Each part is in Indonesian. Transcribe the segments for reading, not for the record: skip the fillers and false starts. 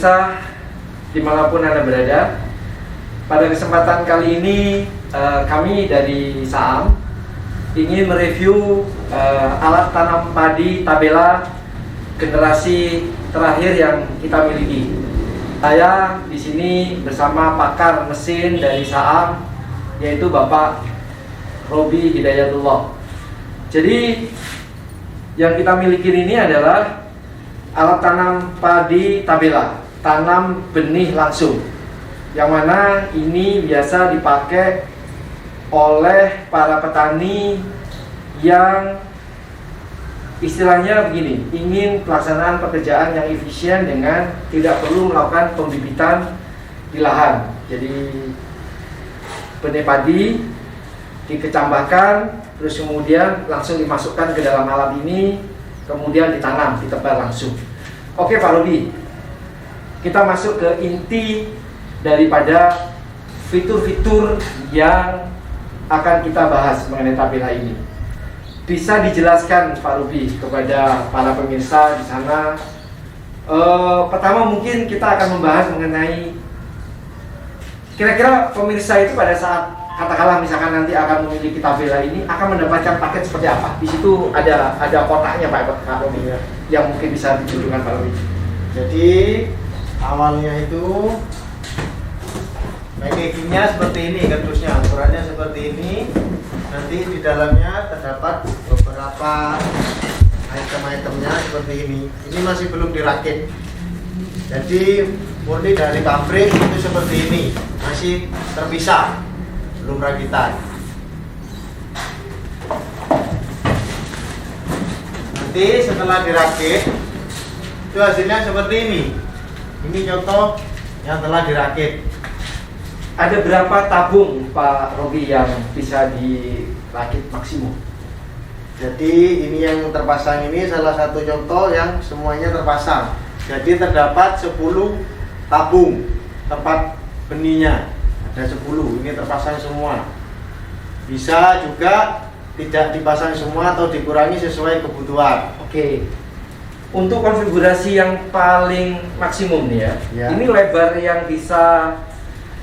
pemirsa dimanapun Anda berada, pada kesempatan kali ini kami dari Saam ingin mereview alat tanam padi tabela generasi terakhir yang kita miliki. Saya di sini bersama pakar mesin dari Saam, yaitu Bapak Robi Hidayatullah. Jadi yang kita miliki ini adalah alat tanam padi tabela, tanam benih langsung, yang mana ini biasa dipakai oleh para petani yang istilahnya begini, ingin pelaksanaan pekerjaan yang efisien dengan tidak perlu melakukan pembibitan di lahan. Jadi benih padi dikecambahkan, terus kemudian langsung dimasukkan ke dalam alat ini, kemudian ditanam, ditebar langsung. Oke Pak Robi, kita masuk ke inti daripada fitur-fitur yang akan kita bahas mengenai tabela ini. Bisa dijelaskan Pak Robi kepada para pemirsa di sana. Pertama mungkin kita akan membahas mengenai kira-kira pemirsa itu pada saat katakanlah misalkan nanti akan memiliki tabela ini akan mendapatkan paket seperti apa? Di situ ada kotaknya Pak Robi yang mungkin bisa ditunjukkan Pak Robi. Jadi awalnya itu packagingnya seperti ini, kardusnya ukurannya seperti ini. Nanti di dalamnya terdapat beberapa item-itemnya seperti ini. Ini masih belum dirakit. Jadi murni dari pabrik itu seperti ini, masih terpisah, belum rakitan. Nanti setelah dirakit itu hasilnya seperti ini. Ini contoh yang telah dirakit. Ada berapa tabung Pak Robi yang bisa dirakit maksimum? Jadi ini yang terpasang ini salah satu contoh yang semuanya terpasang. Jadi terdapat 10 tabung tempat benihnya. Ada 10, ini terpasang semua. Bisa juga tidak dipasang semua atau dikurangi sesuai kebutuhan. Oke. Untuk konfigurasi yang paling maksimum nih ya. Ini lebar yang bisa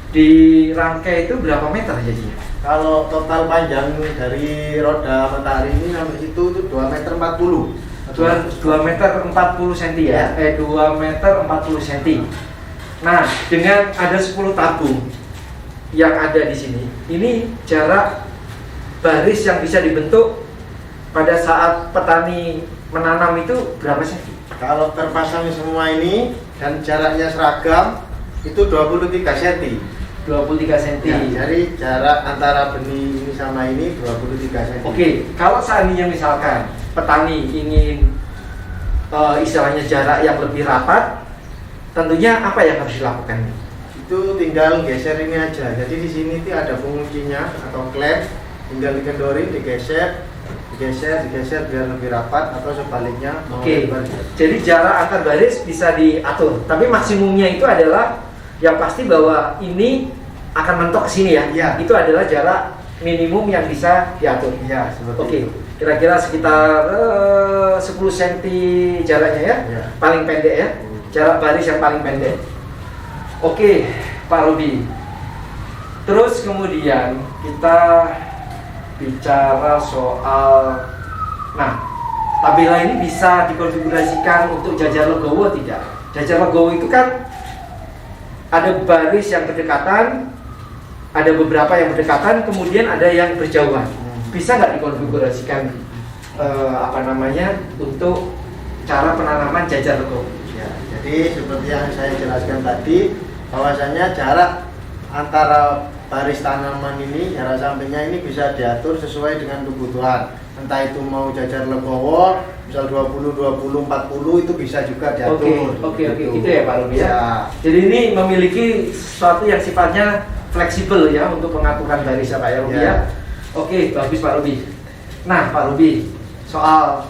dirangkai itu berapa meter jadinya? Kalau total panjang dari roda matahari ini sampai situ itu 2 meter 40. 2 meter 40 cm ya? 2 meter 40 cm. Nah, dengan ada 10 tabung yang ada di sini, ini jarak baris yang bisa dibentuk pada saat petani menanam itu berapa cm? Kalau terpasang semua ini dan jaraknya seragam itu 23 cm. 23 cm. Ya, jadi jarak antara benih ini sama ini 23 cm. Oke, kalau seandainya misalkan petani ingin istilahnya jarak yang lebih rapat, tentunya apa yang harus dilakukan? Itu tinggal geser ini aja. Jadi di sini tuh ada penguncinya atau klep, tinggal dikendorin, digeser biar lebih rapat atau sebaliknya. Oke. Jadi jarak antar baris bisa diatur, tapi maksimumnya itu adalah yang pasti bahwa ini akan mentok ke sini ya. Ya. Itu adalah jarak minimum yang bisa diatur. Ya, seperti Oke. itu. Kira-kira sekitar 10 cm jaraknya ya. Ya. Paling pendek ya. Jarak baris yang paling pendek. Oke, Pak Robi. Terus kemudian kita bicara soal, nah, tabela ini bisa dikonfigurasikan untuk jajar legowo tidak? Jajar legowo itu kan ada baris yang berdekatan, ada beberapa yang berdekatan, kemudian ada yang berjauhan. Bisa nggak dikonfigurasikan untuk cara penanaman jajar legowo? Ya, jadi seperti yang saya jelaskan tadi, bahwasanya jarak antara baris tanaman ini, jarak sampingnya ini bisa diatur sesuai dengan kebutuhan. Entah itu mau jajar legowo, misal 20, 20, 40 itu bisa juga diatur. Oke, gitu ya Pak Robi ya. Ya. Jadi ini memiliki sesuatu yang sifatnya fleksibel ya untuk pengaturan baris ya Pak Robi ya. Oke, bagus Pak Robi. Nah Pak Robi, soal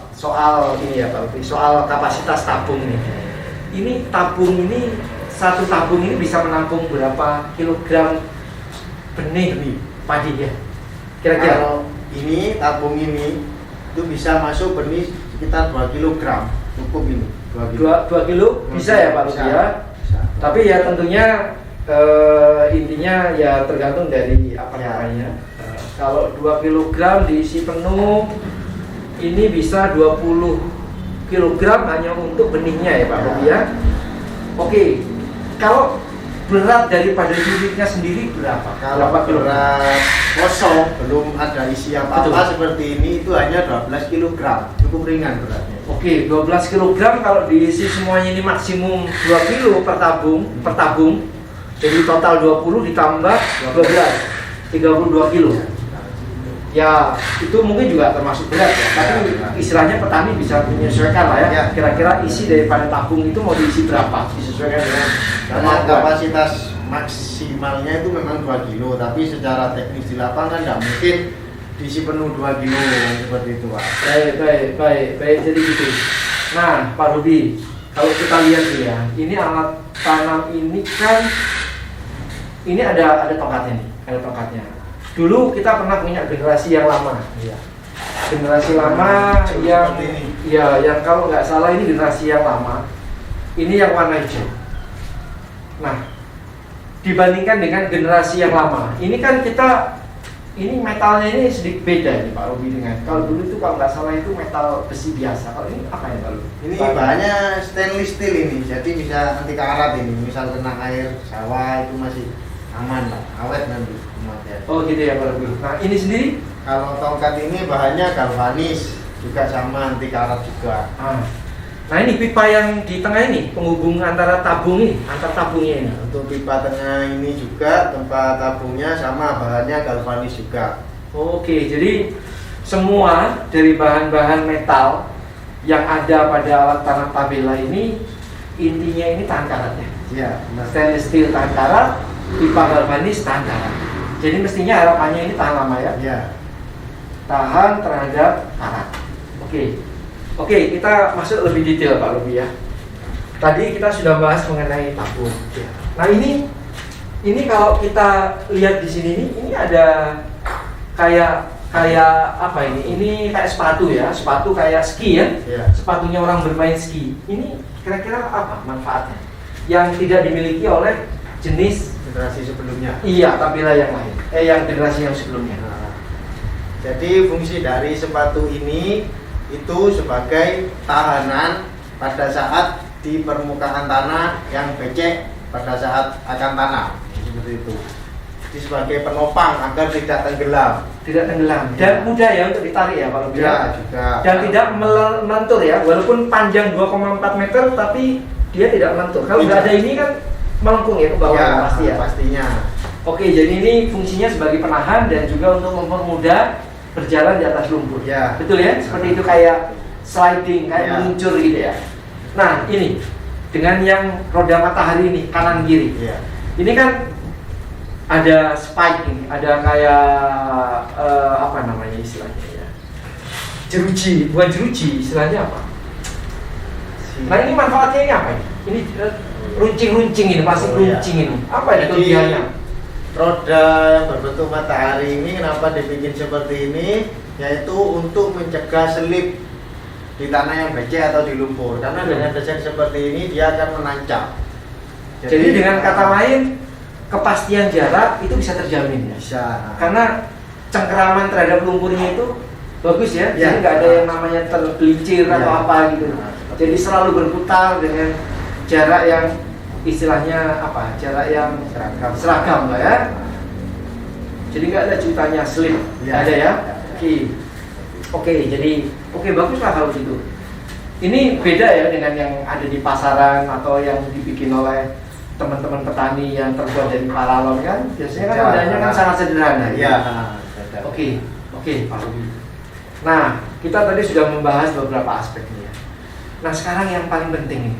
ini ya Pak Robi, soal kapasitas tabung ini. Ini tabung ini, satu tabung ini bisa menampung berapa kilogram benih padi ya? Kira-kira? Kalau ini tabung ini itu bisa masuk benih sekitar 2 kg, cukup ini 2 kg. 2 kilo bisa ya Pak Robi ya? Bisa. Tapi ya tentunya intinya ya tergantung dari apa namanya. Kalau 2 kg diisi penuh, ini bisa 20 kg hanya untuk benihnya ya Pak Robi ya. Oke, kalau berat daripada bibitnya sendiri berapa? Kalau berat kosong belum ada isi apa-apa seperti ini itu hanya 12 kg, cukup ringan beratnya. Oke, 12 kg kalau diisi semuanya ini maksimum 2 kg per tabung. Jadi total 20 ditambah 12, 32 kg. Ya, itu mungkin juga termasuk berat ya. Tapi istilahnya petani bisa menyesuaikan lah ya. Kira-kira isi daripada tabung itu mau diisi berapa? Disesuaikan dengan karena kapasitas maksimalnya itu memang 2 kilo, tapi secara teknis di lapangan nggak mungkin diisi penuh 2 kilo seperti itu Pak. Baik, jadi gitu. Nah, Pak Rudi, kalau kita lihat nih ya, ini alat tanam ini kan, ini ada tongkatnya nih, ada tongkatnya. Dulu kita pernah punya generasi yang lama, generasi lama yang kalau nggak salah ini generasi yang lama, ini yang warna hijau. Nah, dibandingkan dengan generasi yang lama, ini kan ini metalnya ini sedikit beda nih Pak Robi dengan kalau dulu itu kalau nggak salah itu metal besi biasa. Kalau ini apa ya Pak Robi? Ini bahannya stainless steel ini, jadi bisa anti karat ini. Misal kena air sawah itu masih aman lah, awet nanti pemakaian. Oh gitu ya Pak Robi. Nah ini sendiri? Kalau tongkat ini bahannya galvanis, juga sama anti karat juga. Nah ini pipa yang di tengah ini penghubung antara tabungnya ini. Untuk pipa tengah ini juga tempat tabungnya sama bahannya galvanis juga. Oke, jadi semua dari bahan-bahan metal yang ada pada alat tanam tabela ini intinya ini tahan karat ya. Iya. Stainless steel tahan karat, pipa galvanis tahan karat. Jadi mestinya harapannya ini tahan lama ya. Iya. Tahan terhadap karat. Oke, kita masuk lebih detail Pak Robi ya. Tadi kita sudah bahas mengenai tabung. Nah ini kalau kita lihat di sini ini ada kayak apa ini? Ini kayak sepatu ya, sepatu kayak ski ya. Sepatunya orang bermain ski. Ini kira-kira apa manfaatnya? Yang tidak dimiliki oleh jenis generasi sebelumnya. Iya, tabela yang lain. Yang generasi yang sebelumnya. Jadi fungsi dari sepatu ini itu sebagai tahanan pada saat di permukaan tanah yang becek pada saat akan tanam, seperti itu. Jadi sebagai penopang agar tidak tenggelam. Dan mudah ya untuk ditarik ya kalau ya, juga. Dan tidak melentur ya, walaupun panjang 2,4 meter tapi dia tidak melentur. Kalau nggak ada ini kan melengkung ya ke bawah ya, pasti ya. Pastinya. Oke, jadi ini fungsinya sebagai penahan dan juga untuk mempermudah berjalan di atas lumpur. Ya. Betul ya? Seperti itu kayak sliding, kayak meluncur gitu ya. Nah, ini dengan yang roda matahari ini kanan kiri. Ya. Ini kan ada spike ini, ada kayak apa namanya istilahnya ya? Jeruji, bukan jeruji, istilahnya apa? Nah, ini manfaatnya ini apa ini? Ini runcing-runcing ini, plastik runcing ini. Apa ini kelebihannya? Roda yang berbentuk matahari ini kenapa dibikin seperti ini, yaitu untuk mencegah selip di tanah yang becek atau di lumpur, karena dengan desain seperti ini dia akan menancap. Jadi dengan kata lain kepastian jarak itu bisa terjamin ya? Bisa. Karena cengkeraman terhadap lumpurnya itu bagus ya, jadi nggak ada yang namanya tergelincir atau apa gitu. Jadi selalu berputar dengan jarak yang istilahnya apa? Jarak yang seragam lah ya. Jadi nggak ada ceritanya slip, ada ya. Oke, jadi bagus lah kalau gitu. Ini beda ya dengan yang ada di pasaran atau yang dibikin oleh teman-teman petani yang terbuat dari paralon kan. Biasanya kan rodanya kan sangat sederhana. Iya. Oke, Pak Robi. Nah, kita tadi sudah membahas beberapa aspeknya. Nah, sekarang yang paling penting ini.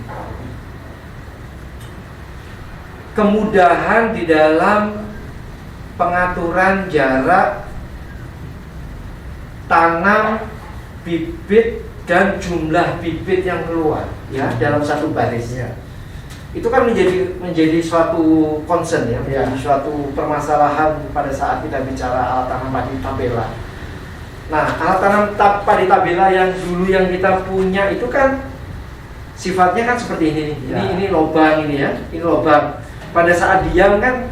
Kemudahan di dalam pengaturan jarak tanam, bibit dan jumlah bibit yang keluar ya dalam satu baris. Itu kan menjadi suatu concern ya, menjadi suatu permasalahan pada saat kita bicara alat tanam padi tabela. Nah, alat tanam padi tabela yang dulu yang kita punya itu kan sifatnya kan seperti ini nih. Ya. Ini lubang ini ya. Ini lubang. Pada saat diam kan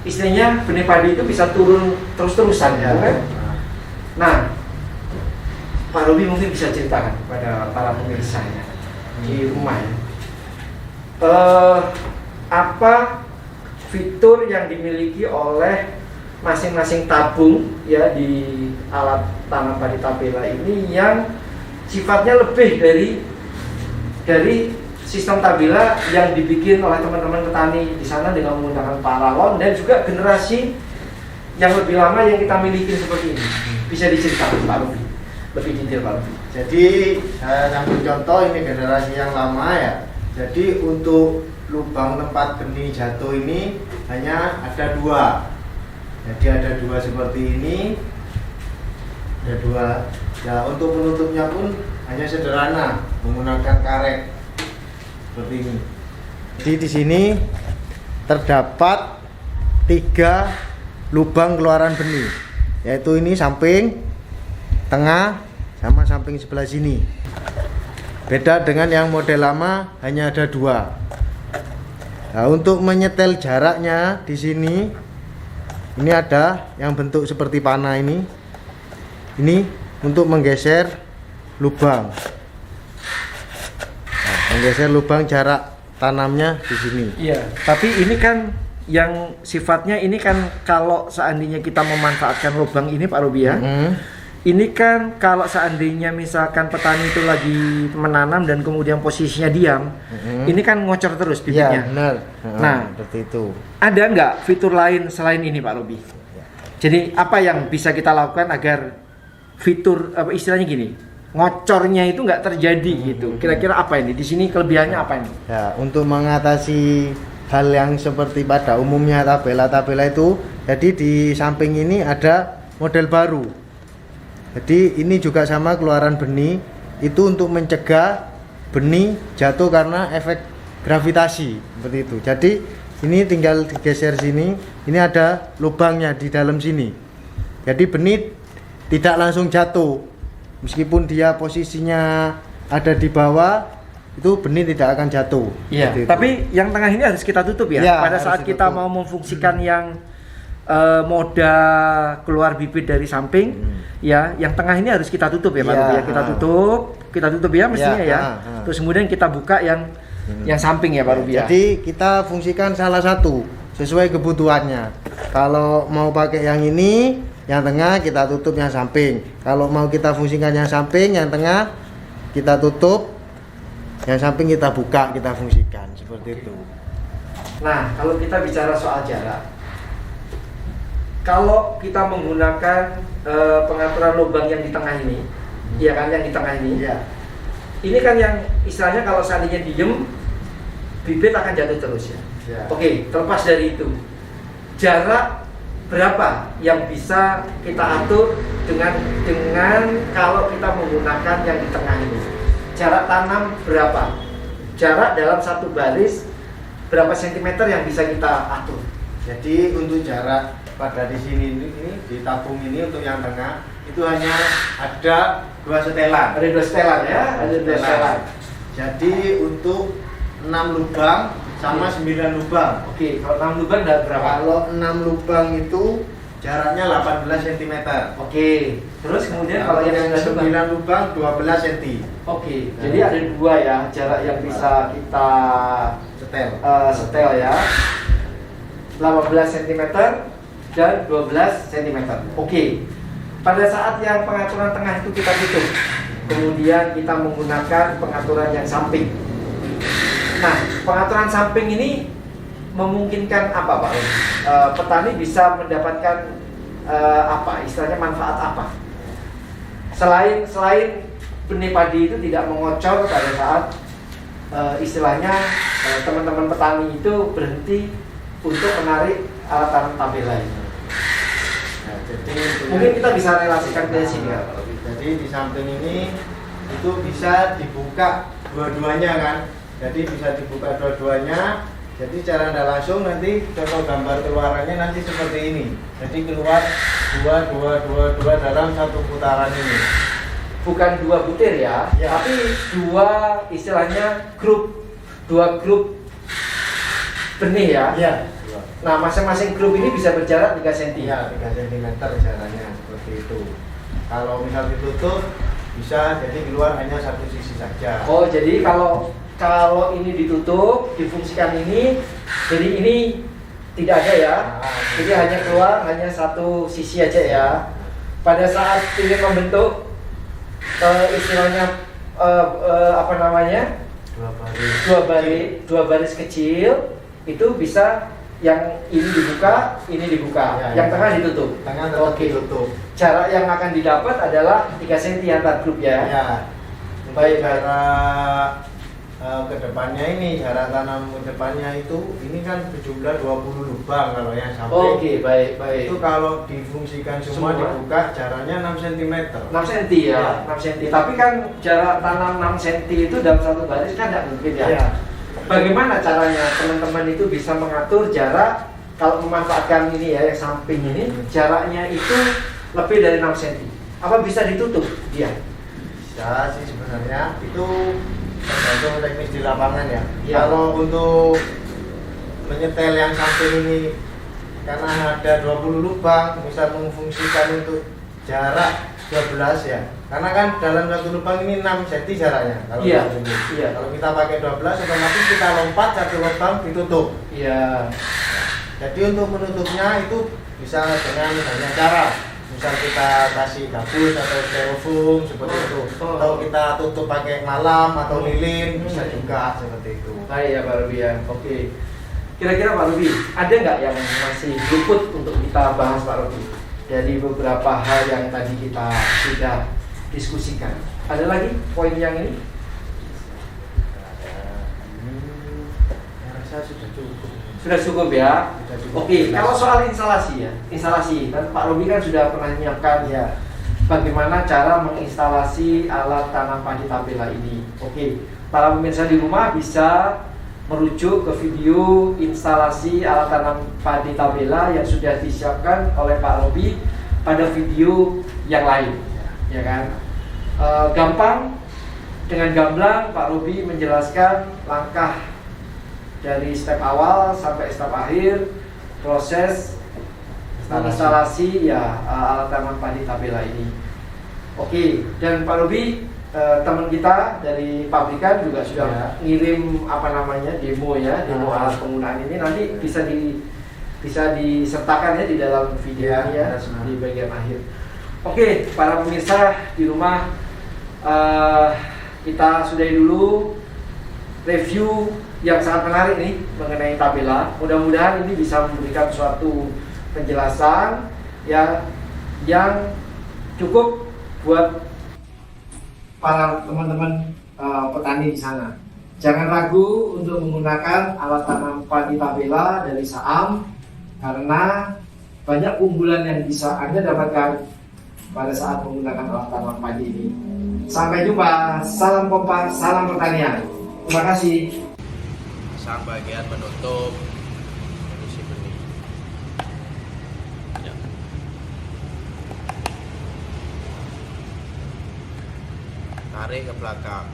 istilahnya benih padi itu bisa turun terus-terusan ya, kan? Nah, Pak Robi mungkin bisa ceritakan kepada para pemirsa ya, di rumah ya. Apa fitur yang dimiliki oleh masing-masing tabung ya di alat tanam padi tapela ini yang sifatnya lebih dari sistem tabela yang dibikin oleh teman-teman petani di sana dengan menggunakan paralon, dan juga generasi yang lebih lama yang kita miliki seperti ini. Bisa diceritakan Pak Robi lebih detail, Pak Robi. Jadi saya ambil contoh ini generasi yang lama ya. Jadi untuk lubang tempat benih jatuh ini hanya ada 2. Jadi ada 2 seperti ini, ada 2. Ya, untuk penutupnya pun hanya sederhana menggunakan karet seperti ini. Jadi di sini terdapat 3 lubang keluaran benih, yaitu ini samping, tengah, sama samping sebelah sini. Beda dengan yang model lama hanya ada 2. Nah, untuk menyetel jaraknya di sini, ini ada yang bentuk seperti panah ini. Ini untuk menggeser lubang. Nah, menggeser lubang jarak tanamnya di sini. Iya, tapi ini kan yang sifatnya ini kan kalau seandainya kita memanfaatkan lubang ini Pak Robi ya. Ini kan kalau seandainya misalkan petani itu lagi menanam dan kemudian posisinya diam, ini kan ngocor terus bibitnya. Ya, benar. Nah, seperti itu. Ada nggak fitur lain selain ini Pak Robi? Jadi apa yang bisa kita lakukan agar fitur apa istilahnya gini, ngocornya itu nggak terjadi gitu? Kira-kira apa ini? Di sini kelebihannya apa ini? Ya, untuk mengatasi hal yang seperti pada umumnya tabela itu, jadi di samping ini ada model baru. Jadi ini juga sama keluaran benih, itu untuk mencegah benih jatuh karena efek gravitasi seperti itu. Jadi ini tinggal digeser sini, ini ada lubangnya di dalam sini. Jadi benih tidak langsung jatuh, meskipun dia posisinya ada di bawah, itu benih tidak akan jatuh. Iya. Tapi yang tengah ini harus kita tutup ya. Ya, pada saat kita mau memfungsikan yang moda keluar bibit dari samping, ya, yang tengah ini harus kita tutup ya Pak Robi ya. Kita tutup ya mestinya ya. Terus kemudian kita buka yang samping ya Pak Robi ya. Jadi kita fungsikan salah satu sesuai kebutuhannya. Kalau mau pakai yang ini, yang tengah kita tutup yang samping. Kalau mau kita fungsikan yang samping, yang tengah kita tutup, yang samping kita buka, kita fungsikan seperti itu. Nah, kalau kita bicara soal jarak, kalau kita menggunakan pengaturan lubang yang di tengah ini, ya kan, yang di tengah ini, ya. Ini kan yang istilahnya kalau seandainya diem, bibit akan jatuh terus ya. Ya. Oke, terlepas dari itu, jarak berapa yang bisa kita atur dengan kalau kita menggunakan yang di tengah ini? Jarak tanam berapa? Jarak dalam satu baris berapa sentimeter yang bisa kita atur? Jadi untuk jarak pada di sini ini di tabung ini untuk yang tengah itu hanya ada 2 setelan. Ada 2 setelan ya, ada 2 setelan. Jadi untuk 6 lubang sama 9 lubang. Oke, kalau 6 lubang ada berapa? Kalau 6 lubang itu jaraknya 18 cm. Oke. Terus kemudian kalau yang 9 lubang 12 cm. Oke. Jadi ada 2 ya jarak yang bisa kita setel ya. 18 cm dan 12 cm. Oke. Pada saat yang pengaturan tengah itu kita tutup, kemudian kita menggunakan pengaturan yang samping. Nah, pengaturan samping ini memungkinkan apa Pak? Petani bisa mendapatkan apa? Istilahnya manfaat apa? Selain benih padi itu tidak mengocor pada saat istilahnya teman-teman petani itu berhenti untuk menarik alat tanam tabela ini. Nah, jadi Mungkin kita bisa relasikan ke sini ya. Jadi di samping ini itu bisa dibuka dua-duanya kan. Jadi bisa dibuka dua-duanya. Jadi cara Anda langsung nanti contoh gambar keluarannya nanti seperti ini. Jadi keluar dua dalam satu putaran ini. bukan 2 butir ya, Ya. tapi istilahnya dua grup benih ya. Iya. Nah, masing-masing grup ini bisa berjarak 3 cm. Iya, 3 cm jaraknya seperti itu. Kalau misal ditutup bisa jadi keluar hanya satu sisi saja. Oh, jadi kalau ini ditutup, difungsikan ini, jadi ini tidak ada ya. Jadi hanya keluar hanya satu sisi aja ya. Pada saat ingin membentuk istilahnya apa namanya? Dua baris kecil itu bisa yang ini dibuka, Ya, yang ya. tengah ditutup. Tengah tetap Oke. ditutup. Jarak yang akan didapat adalah 3 cm antar grup ya. Ya. Baik, Jarak kedepannya ini, jarak tanam kedepannya ini kan berjumlah 20 lubang kalau yang sampai. Oke, baik. Itu kalau difungsikan semua dibuka jaraknya 6 cm. 6 cm ya, 6 cm. Tapi kan jarak tanam 6 cm itu dalam satu baris kan tidak mungkin ya. Iya. Bagaimana caranya teman-teman itu bisa mengatur jarak kalau memanfaatkan ini ya yang samping ini jaraknya itu lebih dari 6 cm. Apa bisa ditutup dia? Bisa sih sebenarnya, itu tergantung teknis di lapangan ya. Ya. Kalau untuk menyetel yang samping ini karena ada 20 lubang, bisa memfungsikan untuk jarak 12 ya. Karena kan dalam satu lubang ini 6 cm jaraknya. Kalau Iya. di sini. Iya. Kalau kita pakai 12 otomatis kita lompat satu lubang ditutup. Iya. Jadi untuk menutupnya itu bisa dengan banyak cara. Misal kita kasih gabus atau styrofoam seperti itu. Atau kita tutup pakai malam atau lilin bisa juga seperti itu. Baik ya Pak Ruby ya. Oke. Kira-kira Pak Ruby, ada nggak yang masih luput untuk kita bahas Pak Ruby? Dari beberapa hal yang tadi kita sudah diskusikan. Ada lagi poin yang ini? Saya rasa sudah cukup. Sudah cukup ya. Sudah cukup. Oke, kalau soal instalasi ya, instalasi kan Pak Robi kan sudah pernah menyiapkan ya bagaimana cara menginstalasi alat tanam padi tapela ini. Oke, para pemirsa di rumah bisa merujuk ke video instalasi alat tanam padi tapela yang sudah disiapkan oleh Pak Robi pada video yang lain, ya kan? Gampang, dengan gamblang Pak Robi menjelaskan langkah dari step awal sampai step akhir proses instalasi ya alat tanam padi tapela ini. Oke, dan Pak Robi teman kita dari pabrikan juga sudah ngirim apa namanya demo alat penggunaan ini, nanti bisa disertakan ya di dalam video ini ya di bagian akhir. Oke, para pemirsa di rumah, kita sudahi dulu review yang sangat menarik nih mengenai tapela. Mudah-mudahan ini bisa memberikan suatu penjelasan ya yang cukup buat para teman-teman petani di sana. Jangan ragu untuk menggunakan alat tanam padi tapela dari Saam karena banyak keunggulan yang bisa Anda dapatkan pada saat menggunakan alat tanam padi ini. Sampai jumpa, salam kompak, salam pertanian. Terima kasih. Sang bagian menutup kondisi benih. Ya. Tarik ke belakang.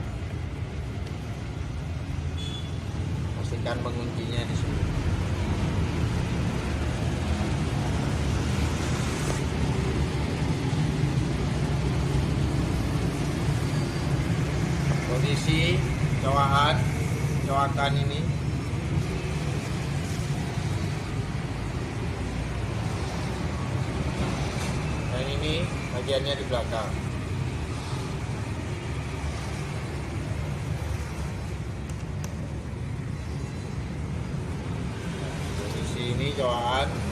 Pastikan penguncinya di sini. Kondisi coakan ini dan ini bagiannya di belakang. Posisi ini coakan.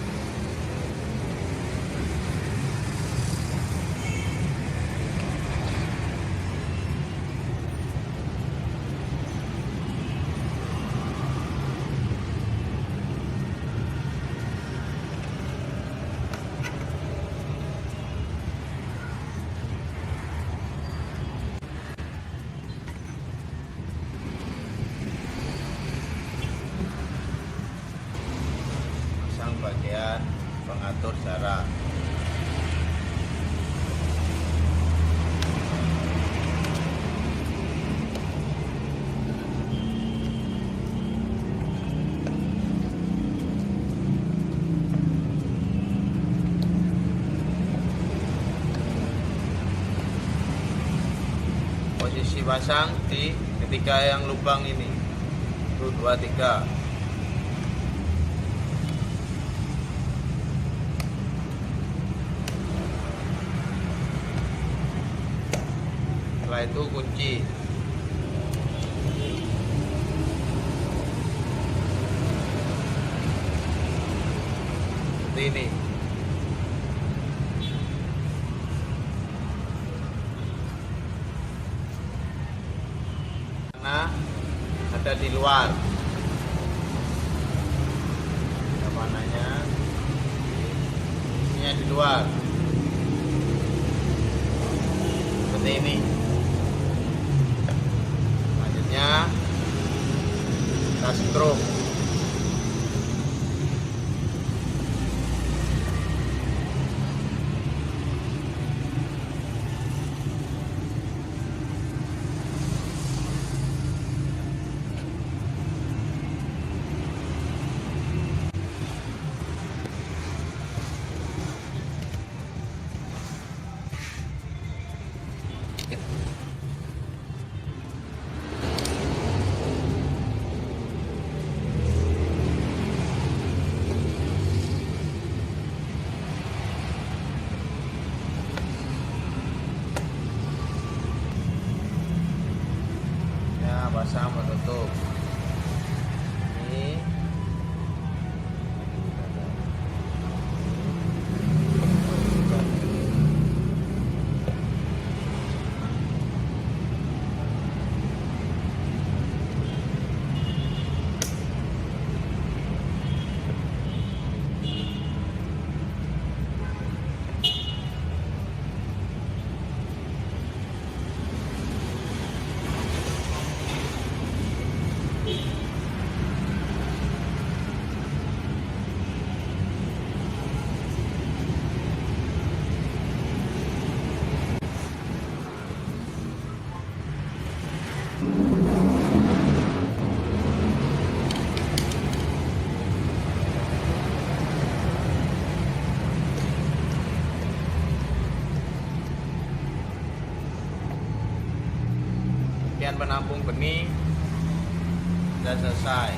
Bagian pengatur jarak. posisi pasang di ketiga yang lubang ini. 1, 2, 3. Setelah itu kunci. Seperti ini. Karena ada di luar. Ada panahnya. Ini di luar. Seperti ini. Selanjutnya kita setrum. Ya, pasang penutup. Ini bagian penampung benih sudah selesai.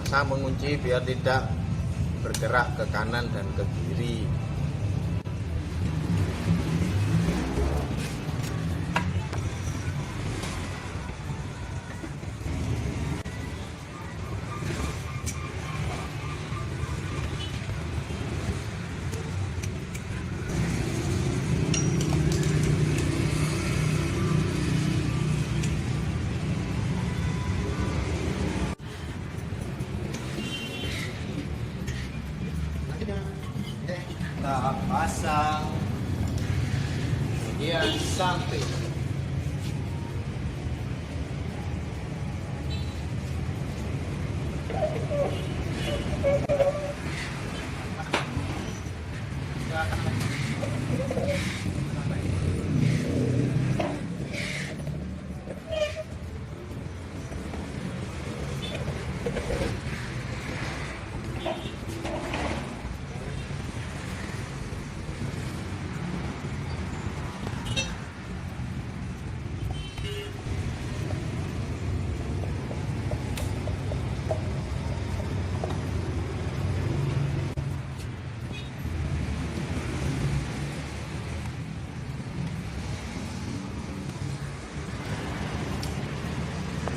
pasang pengunci biar tidak bergerak ke kanan dan ke kiri. Kita pasang bagian samping.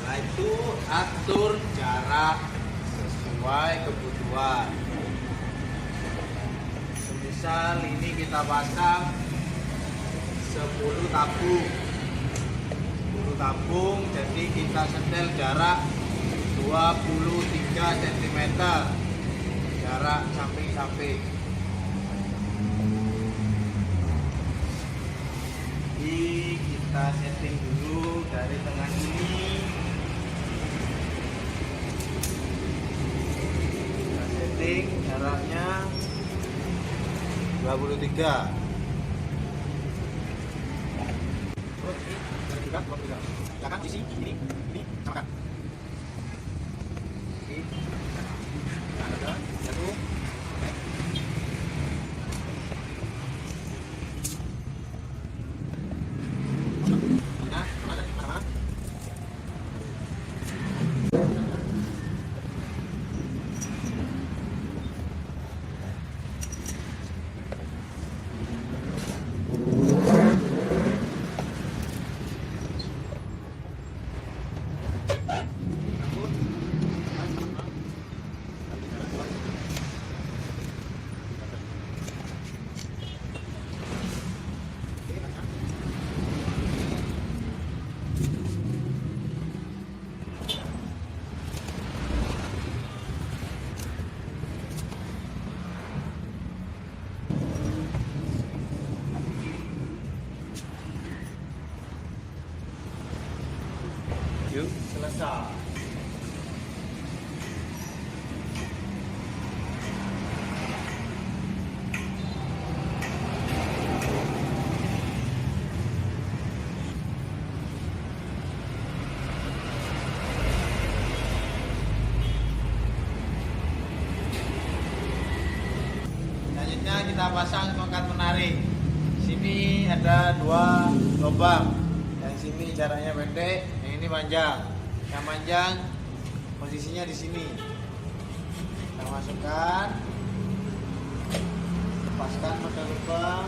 Setelah itu atur jarak sesuai kebutuhan. Semisal ini kita pasang 10 tabung. 10 tabung, jadi kita setel jarak 23 cm. Jarak samping-samping. Jadi kita setting dulu dari tengah ini. Kita setting jaraknya 23. Terus ini dari juga. Silakan isi ini samakan. Ini ada satu. Yuk, selesai. Selanjutnya kita pasang tongkat menarik. Sini ada 2 lubang. Yang sini jaraknya pendek, yang ini panjang. Yang panjang posisinya di sini. Kita masukkan, lepaskan pada lubang,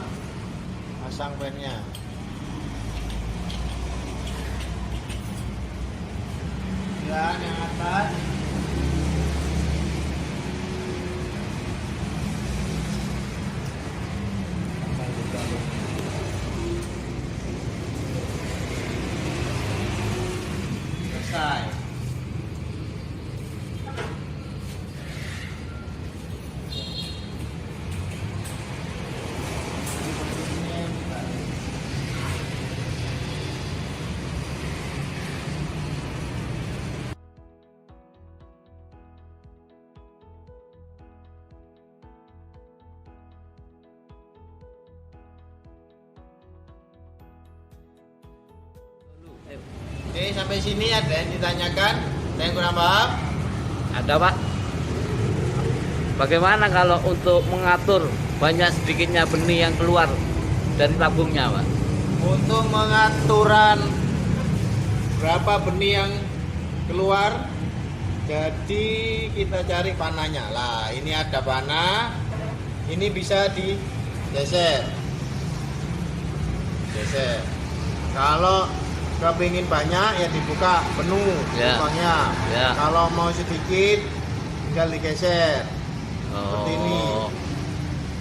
pasang pennya. Dan yang atas selesai. Oke, sampai sini ada yang ditanyakan? Ada yang kurang paham? Ada, Pak. Bagaimana kalau untuk mengatur banyak sedikitnya benih yang keluar dari tabungnya, Pak? Untuk mengaturan berapa benih yang keluar Jadi kita cari panahnya. Lah, ini ada panah. Ini bisa digeser. Geser. Kalau kepingin banyak ya dibuka penuh Ya. lubangnya. Ya. Kalau mau sedikit tinggal digeser. Seperti ini. Oh.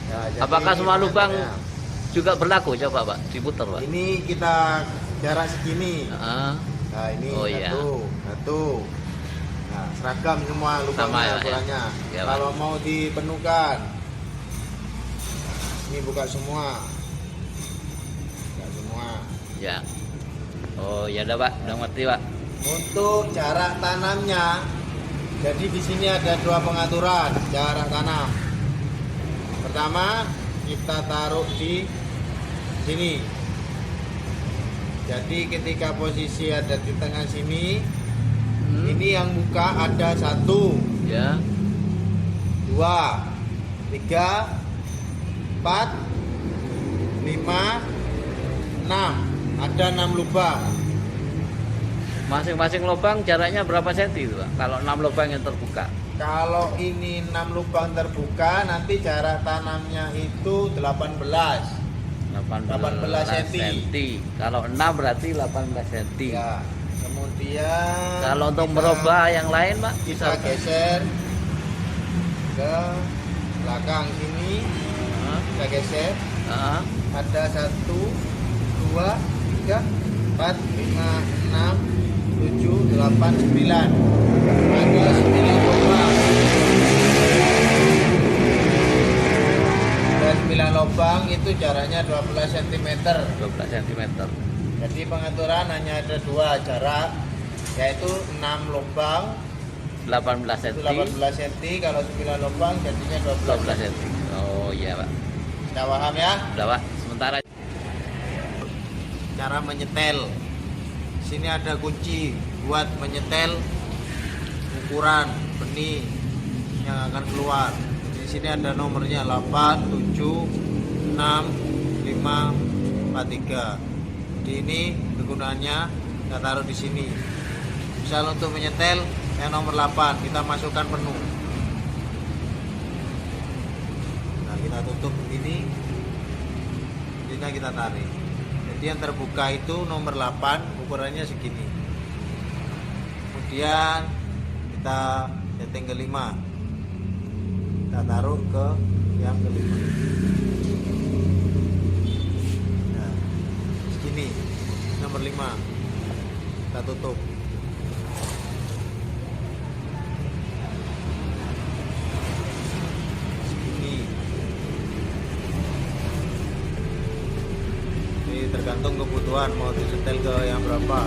Ya, jadi Apakah ini semua lubang pengaturnya. juga berlaku? Coba Pak, diputar Pak. Ini kita jarak segini. Ah, Nah, ini Oh, iya. satu. Nah, seragam semua Sama, lubangnya ya. ukurannya. Ya, Pak. Kalau mau dipenuhkan, ini buka semua. Buka semua. ya. Oh ya udah Pak, udah ngerti Pak. Untuk jarak tanamnya, jadi di sini ada dua pengaturan jarak tanam. Pertama, kita taruh di sini. Jadi ketika posisi ada di tengah sini, ini yang buka ada 1, Ya. 2, 3, 4, 5, 6. Ada 6 lubang. Masing-masing lubang jaraknya berapa senti itu Pak? Kalau 6 lubang yang terbuka. Kalau ini 6 lubang terbuka, nanti jarak tanamnya itu 18 senti. senti. Kalau 6 berarti 18 senti. Ya. Kemudian Kalau untuk kita- merubah yang lain Pak, kita bisa geser ke belakang sini. Kita geser. Ah, Ada 1, 2, 3, 4, 5, 6, 7, 8, 9. Ada 9 lubang. Ada 9 lubang, itu jaraknya 12 cm. 12 cm. Jadi pengaturan hanya ada 2 jarak, yaitu 6 lubang 18 itu cm. 18 cm. Kalau 9 lubang jadinya 12 12 cm. cm. Oh iya Pak. Sudah paham ya? Udah Pak, sementara Cara menyetel. Sini ada kunci buat menyetel ukuran benih yang akan keluar. Di sini ada nomornya 8, 7, 6, 5, 4, 3. Jadi ini kegunaannya kita taruh di sini. Misal untuk menyetel yang nomor 8 kita masukkan penuh. Nah, kita tutup begini. Ini kita tarik. Jadi yang terbuka itu nomor 8, ukurannya segini. Kemudian kita setting ke 5. Kita taruh ke yang kelima. Nah, segini nomor 5. Kita tutup. Segini. Ini tergantung kebutuhan mau disetel ke yang berapa.